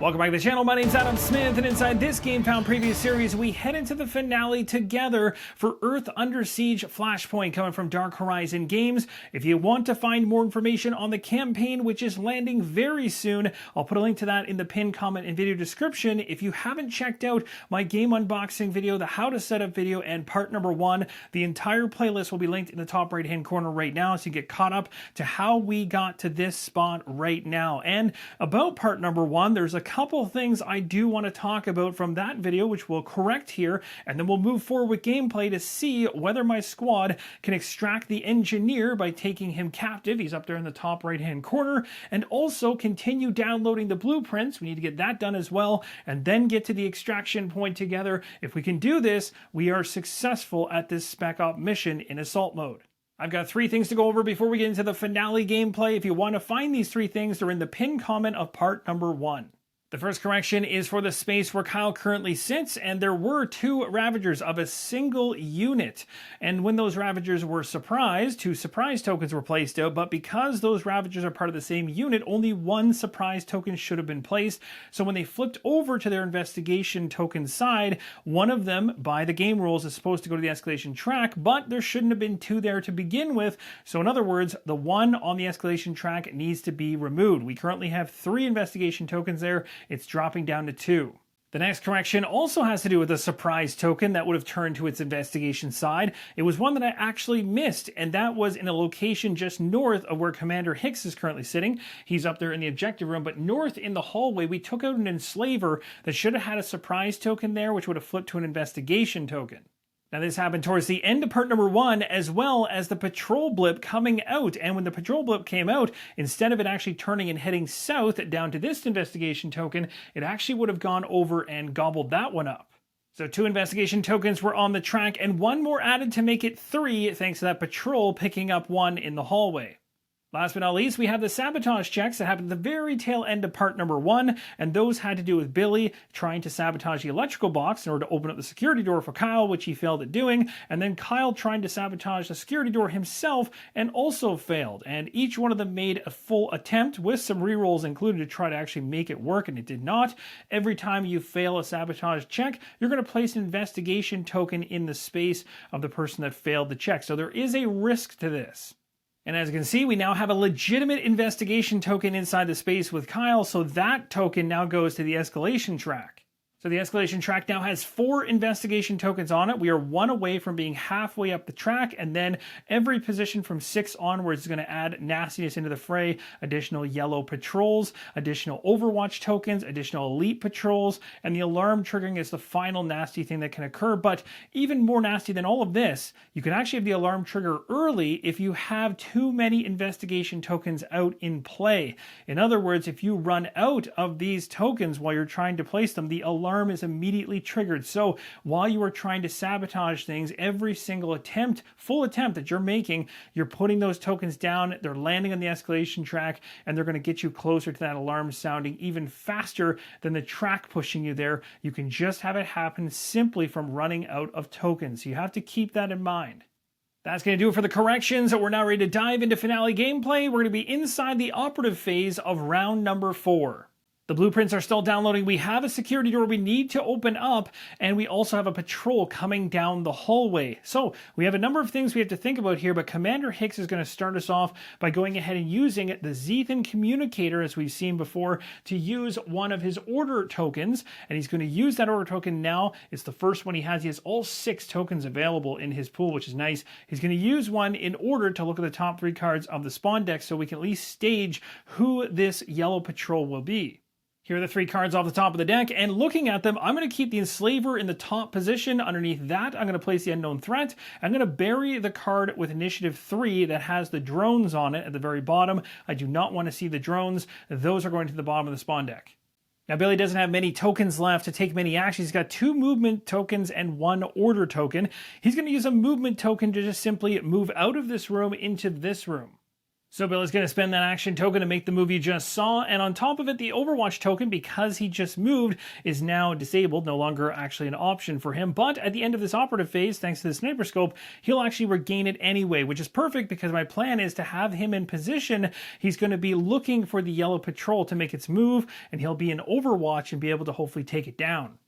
Welcome back to the channel. My name's Adam Smith, and inside this GameFound preview series, we head into the finale together for Earth Under Siege Flashpoint, coming from Dark Horizon Games. If you want to find more information on the campaign, which is landing very soon, I'll put a link to that in the pinned comment and video description. If you haven't checked out my game unboxing video, the how to set up video, and part number 1, the entire playlist will be linked in the top right hand corner right now, so you get caught up to how we got to this spot right now. And about part number 1, there's a couple things I do want to talk about from that video, which we'll correct here, and then we'll move forward with gameplay to see whether my squad can extract the engineer by taking him captive. He's up there in the top right hand corner, and also continue downloading the blueprints. We need to get that done as well, and then get to the extraction point together. If we can do this, we are successful at this spec op mission in assault mode. I've got 3 things to go over before we get into the finale gameplay. If you want to find these 3 things, they're in the pinned comment of part number 1. The first correction is for the space where Kyle currently sits, and there were 2 Ravagers of a single unit. And when those Ravagers were surprised, 2 surprise tokens were placed out, but because those Ravagers are part of the same unit, only 1 surprise token should have been placed. So when they flipped over to their investigation token side, one of them, by the game rules, is supposed to go to the escalation track, but there shouldn't have been 2 there to begin with. So in other words, the 1 on the escalation track needs to be removed. We currently have 3 investigation tokens there. It's dropping down to 2. The next correction also has to do with a surprise token that would have turned to its investigation side. It was one that I actually missed, and that was in a location just north of where Commander Hicks is currently sitting. He's up there in the objective room, but north in the hallway, we took out an enslaver that should have had a surprise token there, which would have flipped to an investigation token. Now this happened towards the end of part number 1, as well as the patrol blip coming out. And when the patrol blip came out, instead of it actually turning and heading south down to this investigation token, it actually would have gone over and gobbled that one up. So 2 investigation tokens were on the track, and 1 more added to make it 3, thanks to that patrol picking up 1 in the hallway. Last but not least, we have the sabotage checks that happened at the very tail end of part number 1, and those had to do with Billy trying to sabotage the electrical box in order to open up the security door for Kyle, which he failed at doing, and then Kyle trying to sabotage the security door himself and also failed. And each one of them made a full attempt with some rerolls included to try to actually make it work, and it did not. Every time you fail a sabotage check, you're going to place an investigation token in the space of the person that failed the check. So there is a risk to this. And as you can see, we now have a legitimate investigation token inside the space with Kyle, so that token now goes to the escalation track. So the escalation track now has 4 investigation tokens on it. We are 1 away from being halfway up the track, and then every position from 6 onwards is going to add nastiness into the fray. Additional yellow patrols, additional Overwatch tokens, additional elite patrols, and the alarm triggering is the final nasty thing that can occur. But even more nasty than all of this, you can actually have the alarm trigger early if you have too many investigation tokens out in play. In other words, if you run out of these tokens while you're trying to place them, the alarm is immediately triggered. So while you are trying to sabotage things, every single attempt, full attempt that you're making, you're putting those tokens down, they're landing on the escalation track, and they're going to get you closer to that alarm sounding even faster than the track pushing you there. You can just have it happen simply from running out of tokens. So you have to keep that in mind. That's going to do it for the corrections. We're now ready to dive into finale gameplay. We're going to be inside the operative phase of round number 4. The blueprints are still downloading. We have a security door we need to open up, and we also have a patrol coming down the hallway. So we have a number of things we have to think about here, but Commander Hicks is going to start us off by going ahead and using the Xethan communicator, as we've seen before, to use one of his order tokens, and he's going to use that order token now. It's the first one he has. He has all 6 tokens available in his pool, which is nice. He's going to use one in order to look at the top 3 cards of the spawn deck so we can at least stage who this yellow patrol will be. Here are the 3 cards off the top of the deck, and looking at them, I'm going to keep the Enslaver in the top position. Underneath that, I'm going to place the Unknown Threat. I'm going to bury the card with Initiative 3 that has the drones on it at the very bottom. I do not want to see the drones. Those are going to the bottom of the spawn deck. Now, Billy doesn't have many tokens left to take many actions. He's got 2 movement tokens and 1 order token. He's going to use a movement token to just simply move out of this room into this room. So Bill is going to spend that action token to make the move you just saw, and on top of it, the Overwatch token, because he just moved, is now disabled, no longer actually an option for him. But at the end of this operative phase, thanks to the sniper scope, he'll actually regain it anyway, which is perfect because my plan is to have him in position. He's going to be looking for the yellow patrol to make its move, and he'll be in Overwatch and be able to hopefully take it down.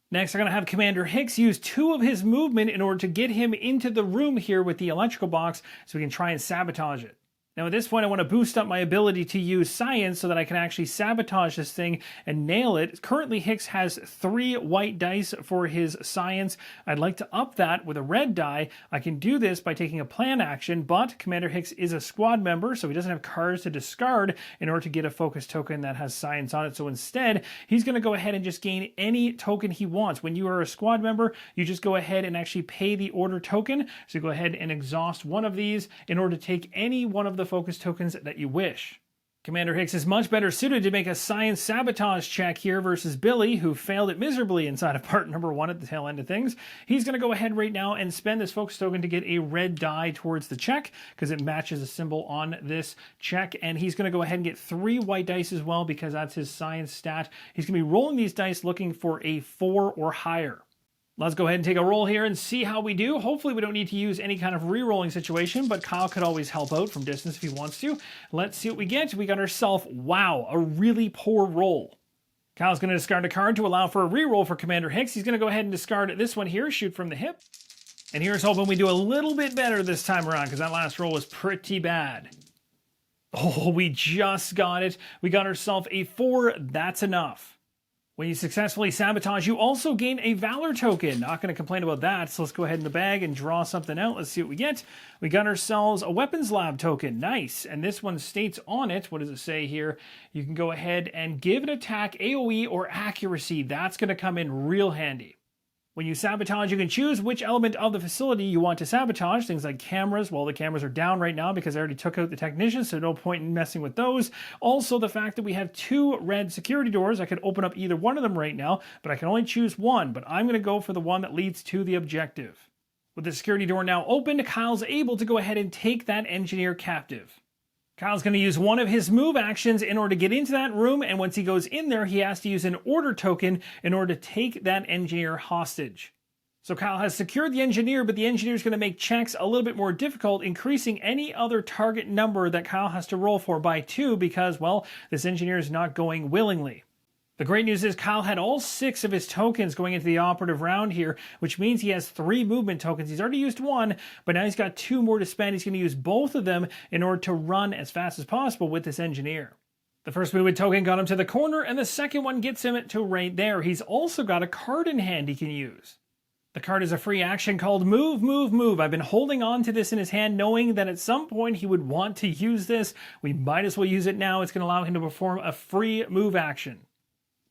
Next, I'm going to have Commander Hicks use 2 of his movement in order to get him into the room here with the electrical box so we can try and sabotage it. Now at this point, I want to boost up my ability to use science so that I can actually sabotage this thing and nail it. Currently, Hicks has 3 white dice for his science. I'd like to up that with a red die. I can do this by taking a plan action, but Commander Hicks is a squad member, so he doesn't have cards to discard in order to get a focus token that has science on it. So instead, he's going to go ahead and just gain any token he wants. When you are a squad member, you just go ahead and actually pay the order token. So go ahead and exhaust one of these in order to take any one of the focus tokens that you wish. Commander Hicks is much better suited to make a science sabotage check here versus Billy, who failed it miserably inside of part number 1 at the tail end of things. He's going to go ahead right now and spend this focus token to get a red die towards the check because it matches a symbol on this check, and he's going to go ahead and get 3 white dice as well because that's his science stat. He's going to be rolling these dice looking for a 4 or higher. Let's go ahead and take a roll here and see how we do. Hopefully we don't need to use any kind of re-rolling situation, but Kyle could always help out from distance if he wants to. Let's see what we get. We got ourselves, wow, a really poor roll. Kyle's going to discard a card to allow for a re-roll for Commander Hicks. He's going to go ahead and discard this one here, shoot from the hip. And here's hoping we do a little bit better this time around because that last roll was pretty bad. Oh, we just got it. We got ourselves a 4. That's enough. When you successfully sabotage, you also gain a Valor token. Not going to complain about that, so let's go ahead in the bag and draw something out. Let's see what we get. We got ourselves a Weapons Lab token. Nice. And this one states on it, what does it say here? You can go ahead and give an attack AoE or accuracy. That's going to come in real handy. When you sabotage, you can choose which element of the facility you want to sabotage. Things like cameras. Well, the cameras are down right now because I already took out the technicians, so no point in messing with those. Also, the fact that we have 2 red security doors. I could open up either one of them right now, but I can only choose one. But I'm going to go for the one that leads to the objective. With the security door now open, Kyle's able to go ahead and take that engineer captive. Kyle's going to use one of his move actions in order to get into that room, and once he goes in there, he has to use an order token in order to take that engineer hostage. So Kyle has secured the engineer, but the engineer is going to make checks a little bit more difficult, increasing any other target number that Kyle has to roll for by 2 because, well, this engineer is not going willingly. The great news is Kyle had all 6 of his tokens going into the operative round here, which means he has 3 movement tokens. He's already used 1, but now he's got 2 more to spend. He's going to use both of them in order to run as fast as possible with this engineer. The first movement token got him to the corner, and the second one gets him to right there. He's also got a card in hand he can use. The card is a free action called Move, Move, Move. I've been holding on to this in his hand, knowing that at some point he would want to use this. We might as well use it now. It's going to allow him to perform a free move action.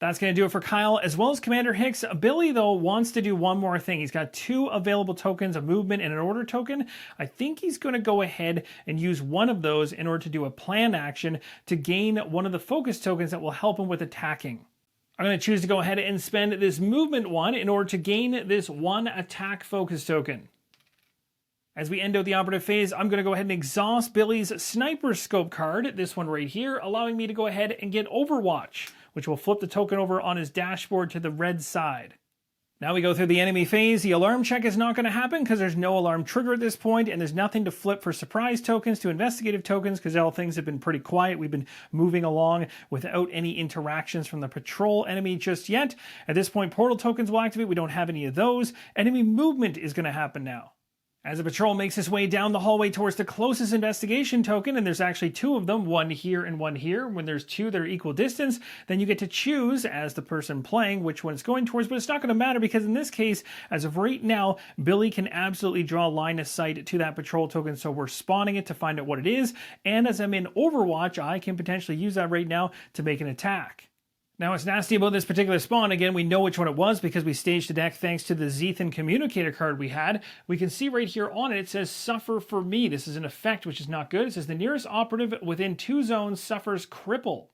That's going to do it for Kyle, as well as Commander Hicks. Billy, though, wants to do one more thing. He's got 2 available tokens, a movement and an order token. I think he's going to go ahead and use one of those in order to do a plan action to gain one of the focus tokens that will help him with attacking. I'm going to choose to go ahead and spend this movement one in order to gain this 1 attack focus token. As we end out the operative phase, I'm going to go ahead and exhaust Billy's sniper scope card, this one right here, allowing me to go ahead and get Overwatch, which will flip the token over on his dashboard to the red side. Now we go through the enemy phase. The alarm check is not going to happen because there's no alarm trigger at this point, and there's nothing to flip for surprise tokens to investigative tokens because all things have been pretty quiet. We've been moving along without any interactions from the patrol enemy just yet. At this point, portal tokens will activate. We don't have any of those. Enemy movement is going to happen now. As the patrol makes its way down the hallway towards the closest investigation token, and there's actually 2 of them, one here and one here. When there's 2 that are equal distance, then you get to choose, as the person playing, which one it's going towards, but it's not going to matter because in this case, as of right now, Billy can absolutely draw line of sight to that patrol token, so we're spawning it to find out what it is, and as I'm in Overwatch, I can potentially use that right now to make an attack. Now, what's nasty about this particular spawn, again, we know which one it was because we staged the deck thanks to the Xethan communicator card we had. We can see right here on it, it says Suffer for Me. This is an effect which is not good. It says the nearest operative within 2 zones suffers cripple.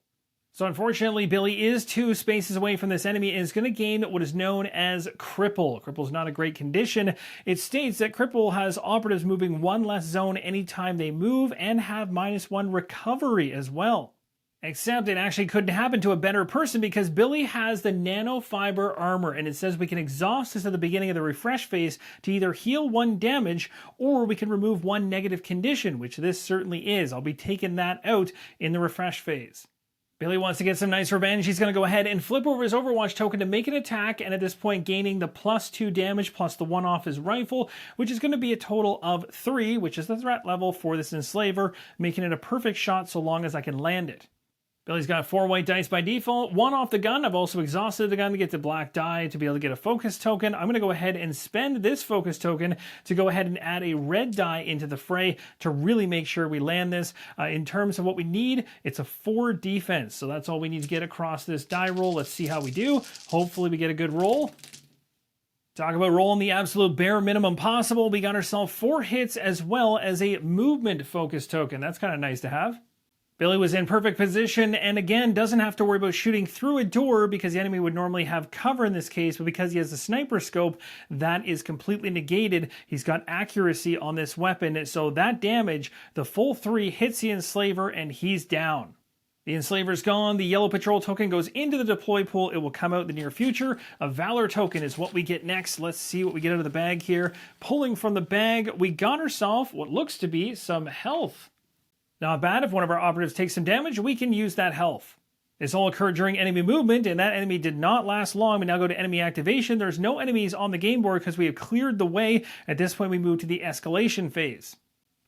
So unfortunately, Billy is 2 spaces away from this enemy and is going to gain what is known as Cripple. Cripple is not a great condition. It states that Cripple has operatives moving 1 less zone anytime they move and have -1 recovery as well. Except it actually couldn't happen to a better person because Billy has the nanofiber armor, and it says we can exhaust this at the beginning of the refresh phase to either heal 1 damage or we can remove 1 negative condition, which this certainly is. I'll be taking that out in the refresh phase. Billy wants to get some nice revenge. He's going to go ahead and flip over his Overwatch token to make an attack, and at this point gaining the +2 damage plus the 1 off his rifle, which is going to be a total of 3, which is the threat level for this Enslaver, making it a perfect shot so long as I can land it. Billy's got 4 white dice by default, 1 off the gun. I've also exhausted the gun to get the black die to be able to get a focus token. I'm going to go ahead and spend this focus token to go ahead and add a red die into the fray to really make sure we land this. In terms of what we need, it's a 4 defense. So that's all we need to get across this die roll. Let's see how we do. Hopefully we get a good roll. Talk about rolling the absolute bare minimum possible. We got ourselves 4 hits as well as a movement focus token. That's kind of nice to have. Billy was in perfect position and again doesn't have to worry about shooting through a door because the enemy would normally have cover in this case, but because he has the sniper scope, that is completely negated. He's got accuracy on this weapon, so that damage, the full 3 hits the Enslaver and he's down. The Enslaver's gone, the yellow patrol token goes into the deploy pool, it will come out in the near future. A Valor token is what we get next. Let's see what we get out of the bag here. Pulling from the bag, we got ourselves what looks to be some health. Not bad. If one of our operatives takes some damage, we can use that health. This all occurred during enemy movement, and that enemy did not last long. We now go to enemy activation. There's no enemies on the game board because we have cleared the way. At this point, we move to the escalation phase.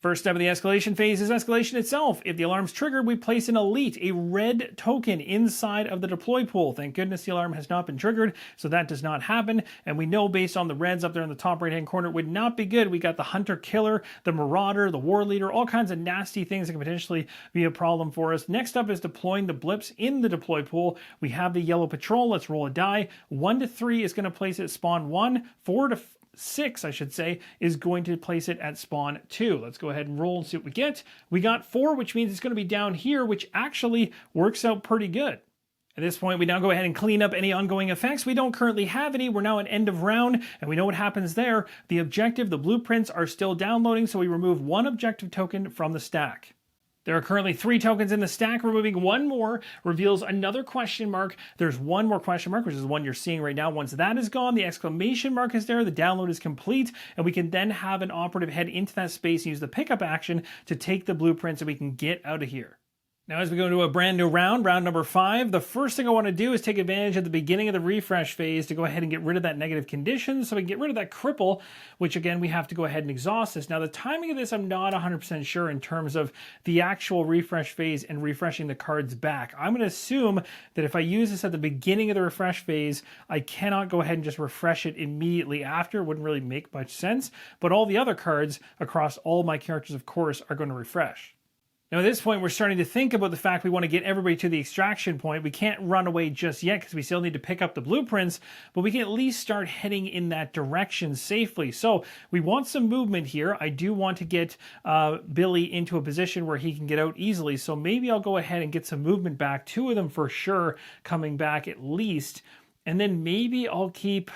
First step of the escalation phase is escalation itself. If the alarm's triggered, we place an elite, a red token inside of the deploy pool. Thank goodness the alarm has not been triggered, so that does not happen. And we know based on the reds up there in the top right-hand corner, it would not be good. We got the Hunter Killer, the Marauder, the War Leader, all kinds of nasty things that can potentially be a problem for us. Next up is deploying the blips in the deploy pool. We have the Yellow Patrol. Let's roll a die. 1 to 3 is going to place it at spawn 1. 4 to 6, I should say, is going to place it at spawn 2. Let's go ahead and roll and see what we get. We got 4, which means it's going to be down here, which actually works out pretty good. At this point, we now go ahead and clean up any ongoing effects. We don't currently have any. We're now at end of round, and we know what happens there. The objective, the blueprints, are still downloading, so we remove 1 objective token from the stack. There are currently 3 tokens in the stack. Removing 1 more reveals another question mark. There's 1 more question mark, which is the one you're seeing right now. Once that is gone, the exclamation mark is there. The download is complete, and we can then have an operative head into that space and use the pickup action to take the blueprint so we can get out of here. Now, as we go into a brand new round number 5, the first thing I want to do is take advantage of the beginning of the refresh phase to go ahead and get rid of that negative condition so we can get rid of that cripple, which again, we have to go ahead and exhaust this. Now, the timing of this, I'm not 100% sure in terms of the actual refresh phase and refreshing the cards back. I'm going to assume that if I use this at the beginning of the refresh phase, I cannot go ahead and just refresh it immediately after. It wouldn't really make much sense, but all the other cards across all my characters, of course, are going to refresh. Now at this point, we're starting to think about the fact we want to get everybody to the extraction point. We can't run away just yet because we still need to pick up the blueprints, but we can at least start heading in that direction safely. So we want some movement here. I do want to get Billy into a position where he can get out easily. So maybe I'll go ahead and get some movement back. 2 of them for sure coming back at least. And then maybe I'll keep...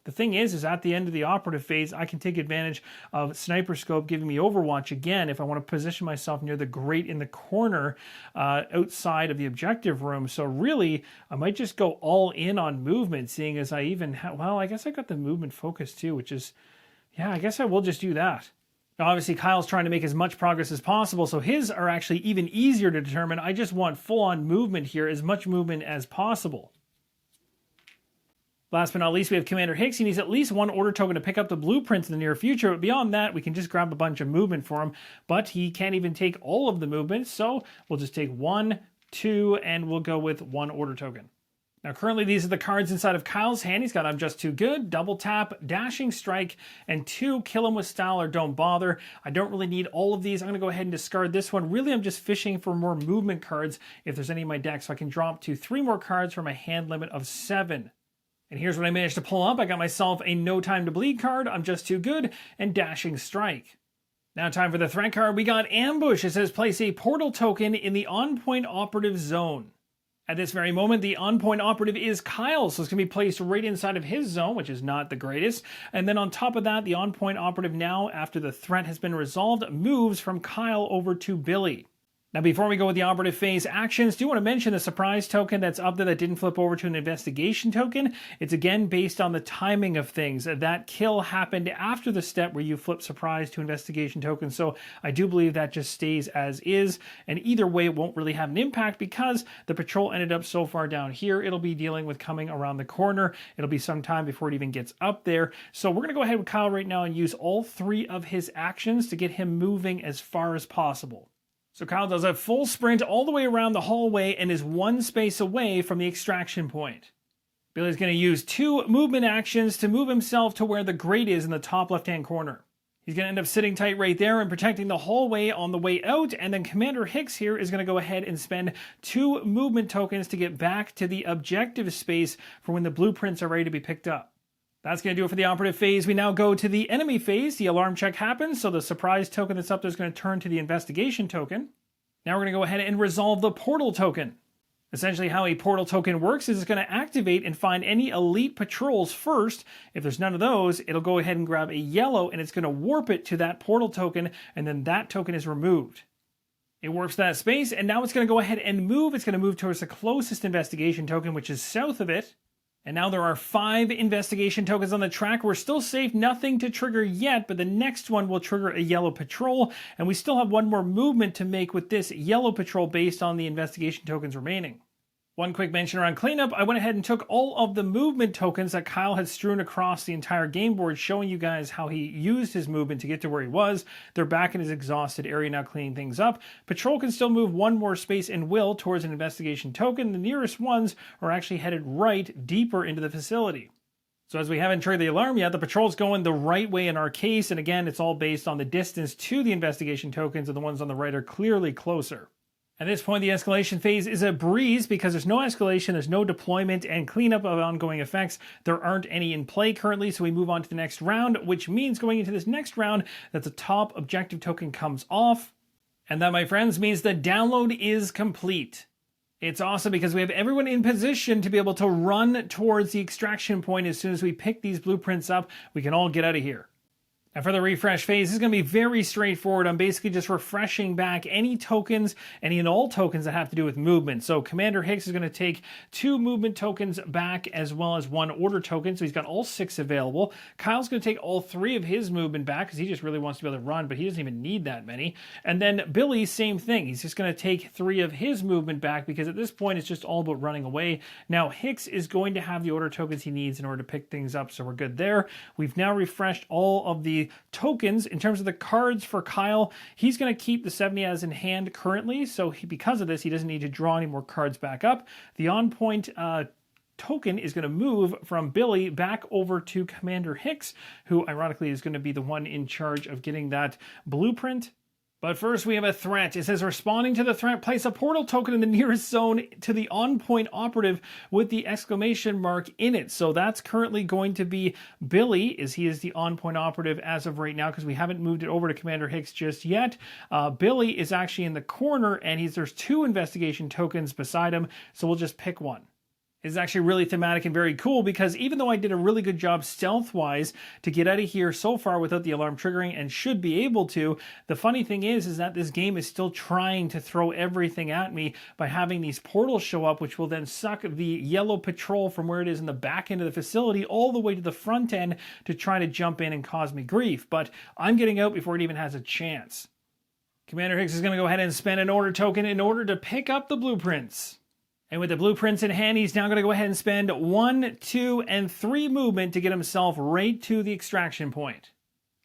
The thing is at the end of the operative phase, I can take advantage of Sniper Scope giving me Overwatch again if I want to position myself near the grate in the corner outside of the objective room. So really, I might just go all in on movement, seeing as I even have... Well, I guess I got the movement focus too, which is... Yeah, I guess I will just do that. Now, obviously, Kyle's trying to make as much progress as possible, so his are actually even easier to determine. I just want full-on movement here, as much movement as possible. Last but not least, we have Commander Hicks. He needs at least 1 order token to pick up the blueprints in the near future. But beyond that, we can just grab a bunch of movement for him. But he can't even take all of the movement, so we'll just take 1, 2, and we'll go with 1 order token. Now, currently, these are the cards inside of Kyle's hand. He's got I'm Just Too Good, Double Tap, Dashing Strike, and 2 Kill Him With Style or Don't Bother. I don't really need all of these. I'm going to go ahead and discard this one. Really, I'm just fishing for more movement cards if there's any in my deck, so I can drop to 3 more cards for my hand limit of 7. And here's what I managed to pull up. I got myself a No Time to Bleed card, I'm Just Too Good, and Dashing Strike. Now time for the threat card. We got Ambush. It says place a portal token in the on-point operative zone. At this very moment, the on-point operative is Kyle, so it's going to be placed right inside of his zone, which is not the greatest. And then on top of that, the on-point operative now, after the threat has been resolved, moves from Kyle over to Billy. Now, before we go with the operative phase actions, do want to mention the surprise token that's up there that didn't flip over to an investigation token. It's again based on the timing of things. That kill happened after the step where you flip surprise to investigation token, so I do believe that just stays as is. And either way, it won't really have an impact because the patrol ended up so far down here. It'll be dealing with coming around the corner. It'll be some time before it even gets up there. So we're going to go ahead with Kyle right now and use all 3 of his actions to get him moving as far as possible. So Kyle does a full sprint all the way around the hallway and is 1 space away from the extraction point. Billy's going to use 2 movement actions to move himself to where the grate is in the top left-hand corner. He's going to end up sitting tight right there and protecting the hallway on the way out, and then Commander Hicks here is going to go ahead and spend 2 movement tokens to get back to the objective space for when the blueprints are ready to be picked up. That's going to do it for the operative phase. We now go to the enemy phase. The alarm check happens, so the surprise token that's up there is going to turn to the investigation token. Now we're going to go ahead and resolve the portal token. Essentially how a portal token works is it's going to activate and find any elite patrols first. If there's none of those, it'll go ahead and grab a yellow and it's going to warp it to that portal token, and then that token is removed. It warps that space, and now it's going to go ahead and move. It's going to move towards the closest investigation token, which is south of it. And now there are 5 investigation tokens on the track. We're still safe, nothing to trigger yet, but the next one will trigger a yellow patrol, and we still have 1 more movement to make with this yellow patrol based on the investigation tokens remaining. One quick mention around cleanup, I went ahead and took all of the movement tokens that Kyle had strewn across the entire game board, showing you guys how he used his movement to get to where he was. They're back in his exhausted area now, cleaning things up. Patrol can still move 1 more space and will towards an investigation token. The nearest ones are actually headed right, deeper into the facility. So as we haven't triggered the alarm yet, the patrol's going the right way in our case, and again, it's all based on the distance to the investigation tokens, and the ones on the right are clearly closer. At this point, the escalation phase is a breeze because there's no escalation, there's no deployment, and cleanup of ongoing effects. There aren't any in play currently, so we move on to the next round, which means going into this next round that the top objective token comes off. And that, my friends, means the download is complete. It's awesome because we have everyone in position to be able to run towards the extraction point. As soon as we pick these blueprints up, we can all get out of here. Now for the refresh phase, this is going to be very straightforward. I'm basically just refreshing back any tokens, any and all tokens that have to do with movement. So Commander Hicks is going to take 2 movement tokens back as well as 1 order token. So he's got all 6 available. Kyle's going to take all 3 of his movement back because he just really wants to be able to run, but he doesn't even need that many. And then Billy, same thing. He's just going to take 3 of his movement back because at this point it's just all about running away. Now Hicks is going to have the order tokens he needs in order to pick things up, so we're good there. We've now refreshed all of the tokens. In terms of the cards for Kyle, he's going to keep the 70 as in hand currently, so because of this, he doesn't need to draw any more cards back up. The on-point token is going to move from Billy back over to Commander Hicks, who ironically is going to be the one in charge of getting that blueprint. But first we have a threat. It says, responding to the threat, place a portal token in the nearest zone to the on-point operative with the exclamation mark in it. So that's currently going to be Billy, as he is the on-point operative as of right now, because we haven't moved it over to Commander Hicks just yet. Billy is actually in the corner, and there's 2 investigation tokens beside him, so we'll just pick one. Is actually really thematic and very cool because even though I did a really good job stealth-wise to get out of here so far without the alarm triggering and should be able to, the funny thing is that this game is still trying to throw everything at me by having these portals show up, which will then suck the yellow patrol from where it is in the back end of the facility all the way to the front end to try to jump in and cause me grief. But I'm getting out before it even has a chance. Commander Hicks is going to go ahead and spend an order token in order to pick up the blueprints. And with the blueprints in hand, he's now going to go ahead and spend 1, 2, and 3 movement to get himself right to the extraction point.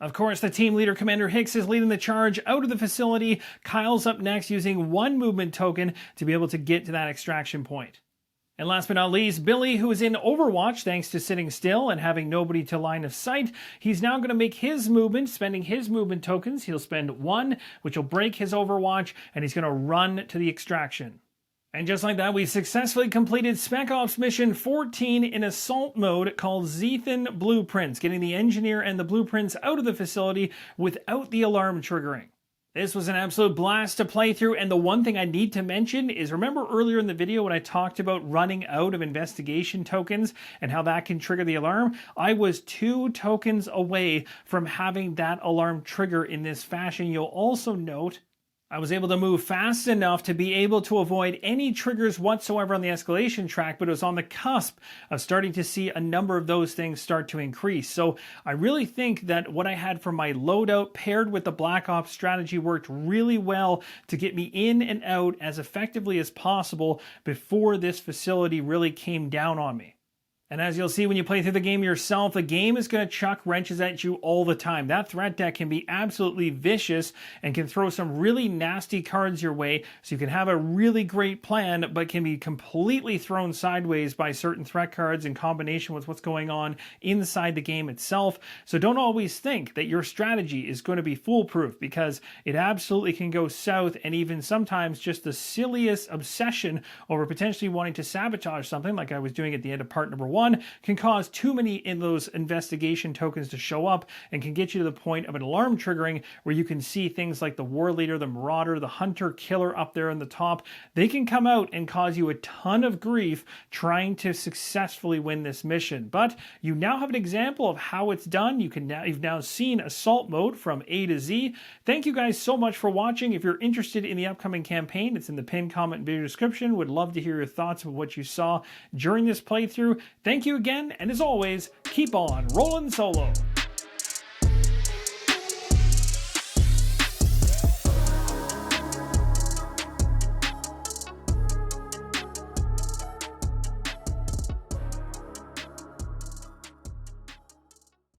Of course, the team leader, Commander Hicks, is leading the charge out of the facility. Kyle's up next using 1 movement token to be able to get to that extraction point. And last but not least, Billy, who is in Overwatch thanks to sitting still and having nobody to line of sight, he's now going to make his movement, spending his movement tokens. He'll spend 1, which will break his Overwatch, and he's going to run to the extraction. And just like that, we successfully completed Spec Ops Mission 14 in Assault mode called Xethan Blueprints, getting the engineer and the blueprints out of the facility without the alarm triggering. This was an absolute blast to play through, and the one thing I need to mention is, remember earlier in the video when I talked about running out of investigation tokens and how that can trigger the alarm? I was 2 tokens away from having that alarm trigger in this fashion. You'll also note I was able to move fast enough to be able to avoid any triggers whatsoever on the escalation track, but it was on the cusp of starting to see a number of those things start to increase. So I really think that what I had for my loadout paired with the Black Ops strategy worked really well to get me in and out as effectively as possible before this facility really came down on me. And as you'll see when you play through the game yourself, the game is going to chuck wrenches at you all the time. That threat deck can be absolutely vicious and can throw some really nasty cards your way, so you can have a really great plan, but can be completely thrown sideways by certain threat cards in combination with what's going on inside the game itself. So don't always think that your strategy is going to be foolproof, because it absolutely can go south, and even sometimes just the silliest obsession over potentially wanting to sabotage something, like I was doing at the end of part number 1, can cause too many in those investigation tokens to show up and can get you to the point of an alarm triggering where you can see things like the war leader, the marauder, the hunter killer up there in the top. They can come out and cause you a ton of grief trying to successfully win this mission. But you now have an example of how it's done. You've now seen assault mode from A to Z. Thank you guys so much for watching. If you're interested in the upcoming campaign, it's in the pinned comment video description. Would love to hear your thoughts of what you saw during this playthrough. Thank you again, and as always, keep on rolling solo.